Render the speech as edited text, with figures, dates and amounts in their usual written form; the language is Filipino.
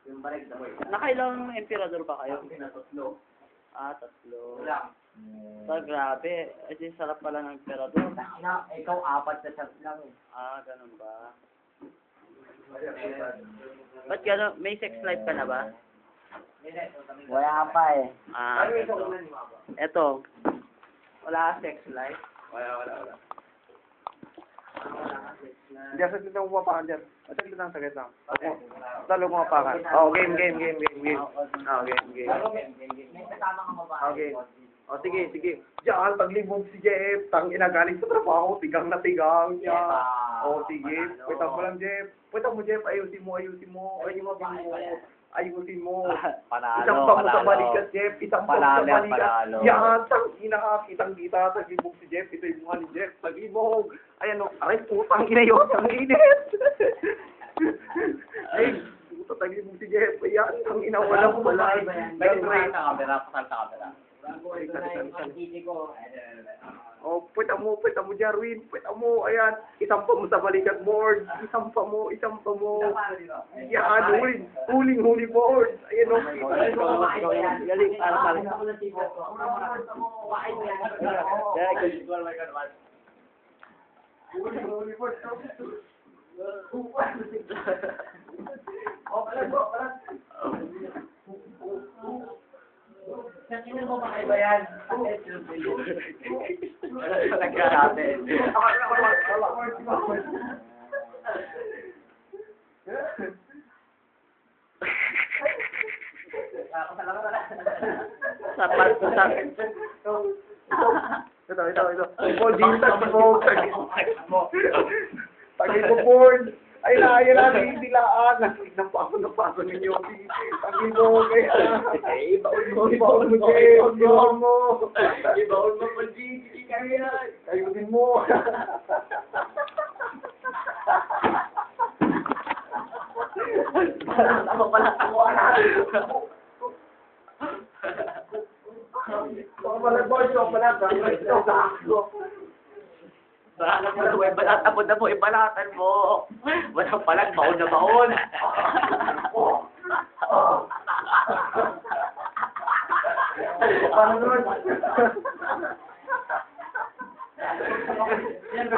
Yung balik na mo. Nakailang emperador ba kayo? Tatlo. Ah, 3. Wala. So, grabe. Kasi sarap pala ng emperador. Ikaw 4 na shot lang eh. Ah, ganun ba? Ba't gano'n? May sex life ka na ba? Wala pa eh. Ah, eto. Wala ka sex life? Wala. Diyan, saglit lang umapakan dyan. Saglit lang. Opo. Talo mo umapakan. Oh, game. Oh, game. May kasama ka mo ba? Okay. Oh, sige. Diyan, taglibog si Jeff. Tang inagaling sa trabaho. Tigang na tigang. Yan. Oh, sige. Pweta mo lang, Jeff. Pweta mo, Jeff. Ayusin mo. Ayusin mo. Isang pa mo sa balikat, Jeff. Isang pa mo sa balikat. Yan, tang ina. Kitang-kita. Taglibog si Jeff. Ito yung mukha ni Jeff. Taglibog. Ayan o. Aray, putang ina yun. Ang init. Ay, puto taglibog si Jeff. Ayan, ang ina. Walang wala. Pasal sa camera. Oh, pweta mo, Jarwin. Pweta mo, ayan. Isampa mo sa balikat board. Isampa mo. Yan, huling board. Ayan o. Galing, para. Huli board. Sino mo ba iba yan? Nagkakatin. Sa Ito. Paul Dean, Tagibog board. Ay na, hindi laan. Napako ninyo. Tagibog, Ibaon mo. Paul G. Ayusin mo. Ako pala. Abot na mo, ibalatan mo. Walang palag, baon na baon. Paano naman? Yan,